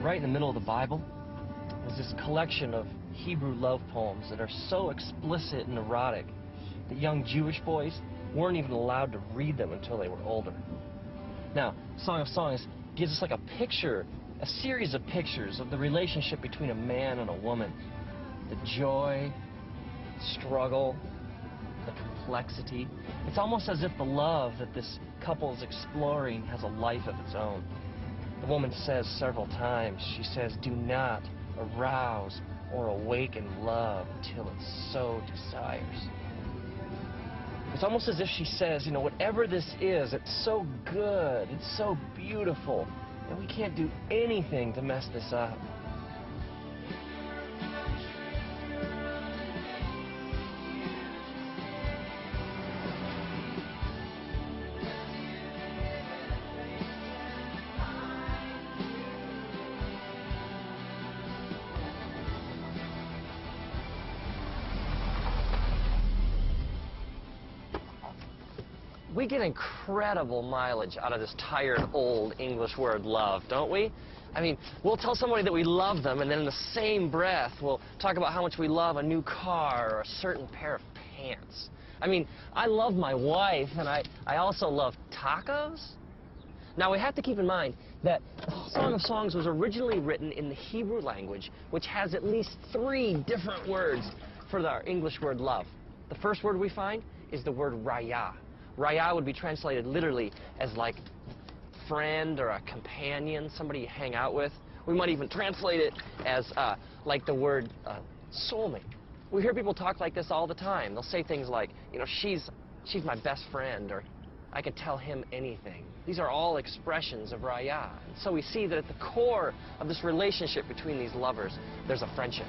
right in the middle of the Bible is this collection of Hebrew love poems that are so explicit and erotic that young Jewish boys weren't even allowed to read them until they were older. Now, Song of Songs gives us like a picture, a series of pictures of the relationship between a man and a woman. The joy, struggle, the complexity. It's almost as if the love that this couple is exploring has a life of its own. The woman says several times, she says, "Do not arouse or awaken love until it so desires." It's almost as if she says, you know, whatever this is, it's so good, it's so beautiful, and we can't do anything to mess this up. We get incredible mileage out of this tired, old English word love, don't we? I mean, we'll tell somebody that we love them, and then in the same breath, we'll talk about how much we love a new car or a certain pair of pants. I mean, I love my wife, and I also love tacos. Now, we have to keep in mind that Song of Songs was originally written in the Hebrew language, which has at least 3 different words for our English word love. The first word we find is the word raya. Raya would be translated literally as like friend or a companion, somebody you hang out with. We might even translate it as like the word soulmate. We hear people talk like this all the time. They'll say things like, you know, she's my best friend, or I could tell him anything. These are all expressions of raya. And so we see that at the core of this relationship between these lovers, there's a friendship.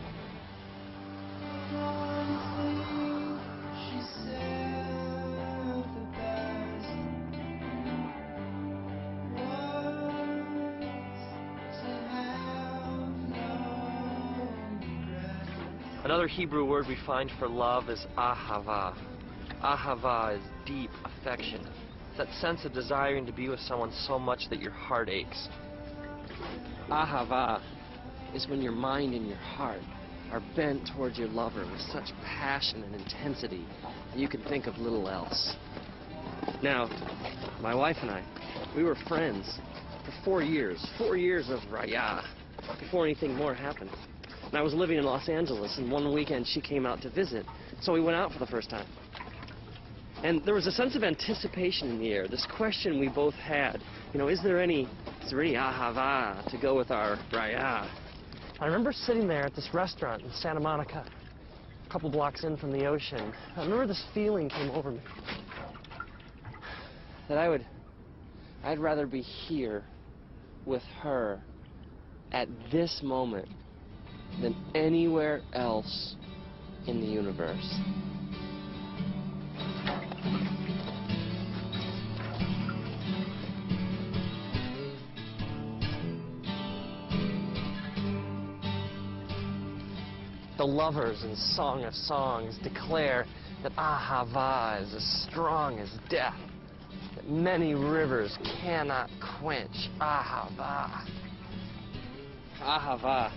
Another Hebrew word we find for love is ahava. Ahava is deep affection. It's that sense of desiring to be with someone so much that your heart aches. Ahava is when your mind and your heart are bent towards your lover with such passion and intensity that you can think of little else. Now, my wife and I, we were friends for 4 years. 4 years of raya before anything more happened. And I was living in Los Angeles, and one weekend she came out to visit, so we went out for the first time. And there was a sense of anticipation in the air, this question we both had, you know, is there any ahava to go with our raya? I remember sitting there at this restaurant in Santa Monica, a couple blocks in from the ocean. I remember this feeling came over me, that I'd rather be here with her at this moment than anywhere else in the universe. The lovers in Song of Songs declare that ahava is as strong as death, that many rivers cannot quench ahava. Ahava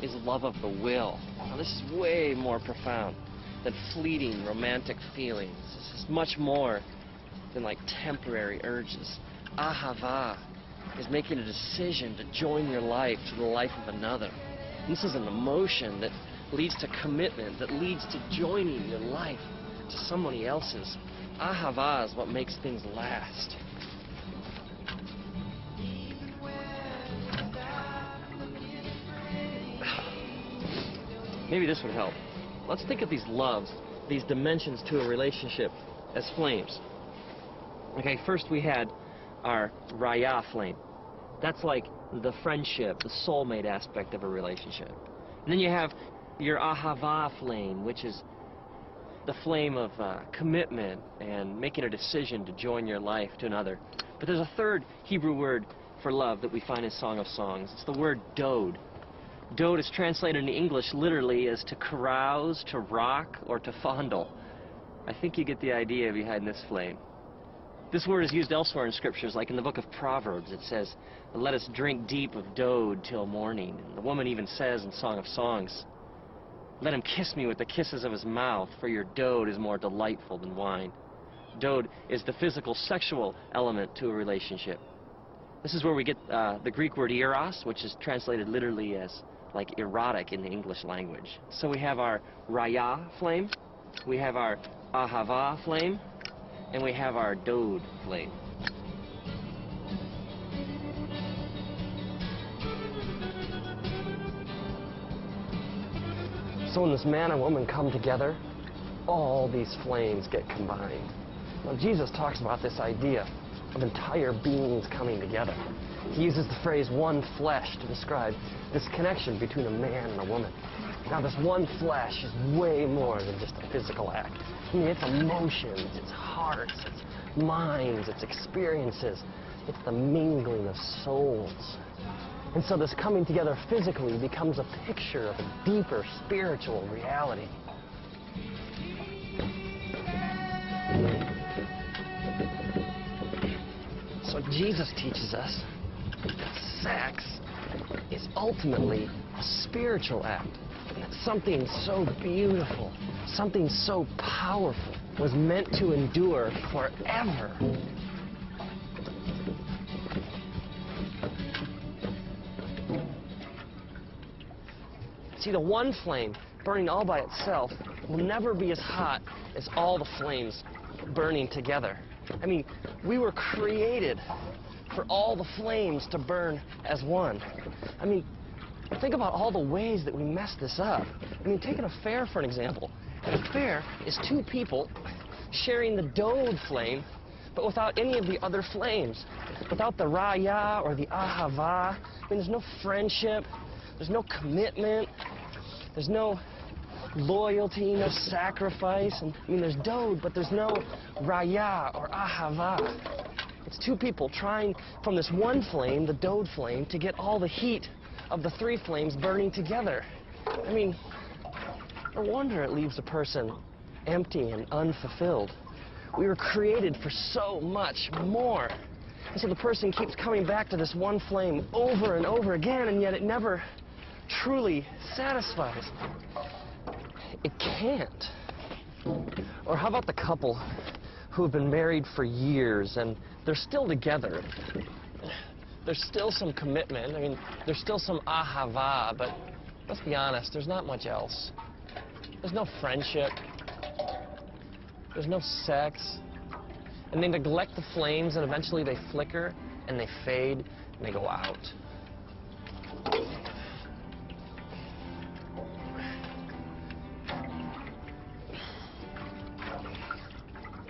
is love of the will. Now, this is way more profound than fleeting romantic feelings. This is much more than like temporary urges. Ahava is making a decision to join your life to the life of another. And this is an emotion that leads to commitment, that leads to joining your life to somebody else's. Ahava is what makes things last. Maybe this would help. Let's think of these loves, these dimensions to a relationship, as flames. Okay, first we had our raya flame. That's like the friendship, the soulmate aspect of a relationship. And then you have your ahava flame, which is the flame of commitment and making a decision to join your life to another. But there's a third Hebrew word for love that we find in Song of Songs. It's the word dode. Dode is translated in English literally as to carouse, to rock, or to fondle. I think you get the idea behind this flame. This word is used elsewhere in scriptures, like in the book of Proverbs. It says, "Let us drink deep of dode till morning." And the woman even says in Song of Songs, "Let him kiss me with the kisses of his mouth, for your dode is more delightful than wine." Dode is the physical, sexual element to a relationship. This is where we get the Greek word eros, which is translated literally as like erotic in the English language. So we have our raya flame, we have our ahava flame, and we have our dode flame. So when this man and woman come together, all these flames get combined. Now, Jesus talks about this idea of entire beings coming together. He uses the phrase one flesh to describe this connection between a man and a woman. Now, this one flesh is way more than just a physical act. I mean, it's emotions, it's hearts, it's minds, it's experiences. It's the mingling of souls. And so this coming together physically becomes a picture of a deeper spiritual reality. So Jesus teaches us that sex is ultimately a spiritual act. And that something so beautiful, something so powerful was meant to endure forever. See, the one flame burning all by itself will never be as hot as all the flames burning together. I mean, we were created for all the flames to burn as one. I mean, think about all the ways that we mess this up. I mean, take an affair for an example. An affair is two people sharing the dode flame, but without any of the other flames. Without the raya or the ahava. I mean, there's no friendship, there's no commitment, there's no loyalty, no sacrifice. And I mean, there's dode, but there's no raya or ahava. It's two people trying from this one flame, the dode flame, to get all the heat of the three flames burning together. I mean, no wonder it leaves a person empty and unfulfilled. We were created for so much more. And so the person keeps coming back to this one flame over and over again, and yet it never truly satisfies. It can't. Or how about the couple who have been married for years and they're still together? There's still some commitment. I mean, there's still some ahava, but let's be honest, there's not much else. There's no friendship. There's no sex. And they neglect the flames, and eventually they flicker, and they fade, and they go out.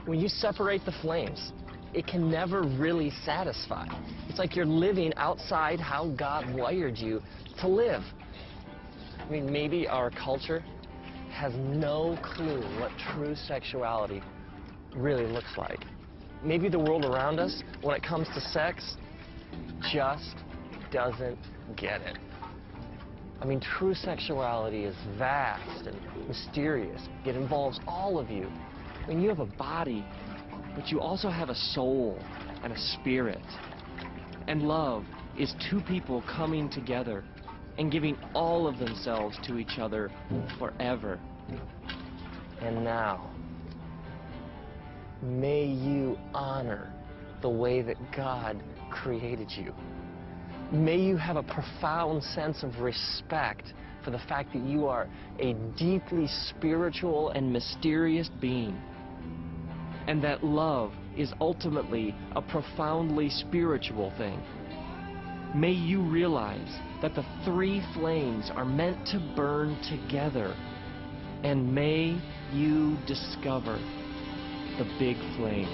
When you separate the flames, it can never really satisfy. It's like you're living outside how God wired you to live. I mean, maybe our culture has no clue what true sexuality really looks like. Maybe the world around us, when it comes to sex, just doesn't get it. I mean, true sexuality is vast and mysterious. It involves all of you. I mean, you have a body, but you also have a soul and a spirit. And love is two people coming together and giving all of themselves to each other forever. And now, may you honor the way that God created you. May you have a profound sense of respect for the fact that you are a deeply spiritual and mysterious being, and that love is ultimately a profoundly spiritual thing. May you realize that the three flames are meant to burn together, and may you discover the big flame.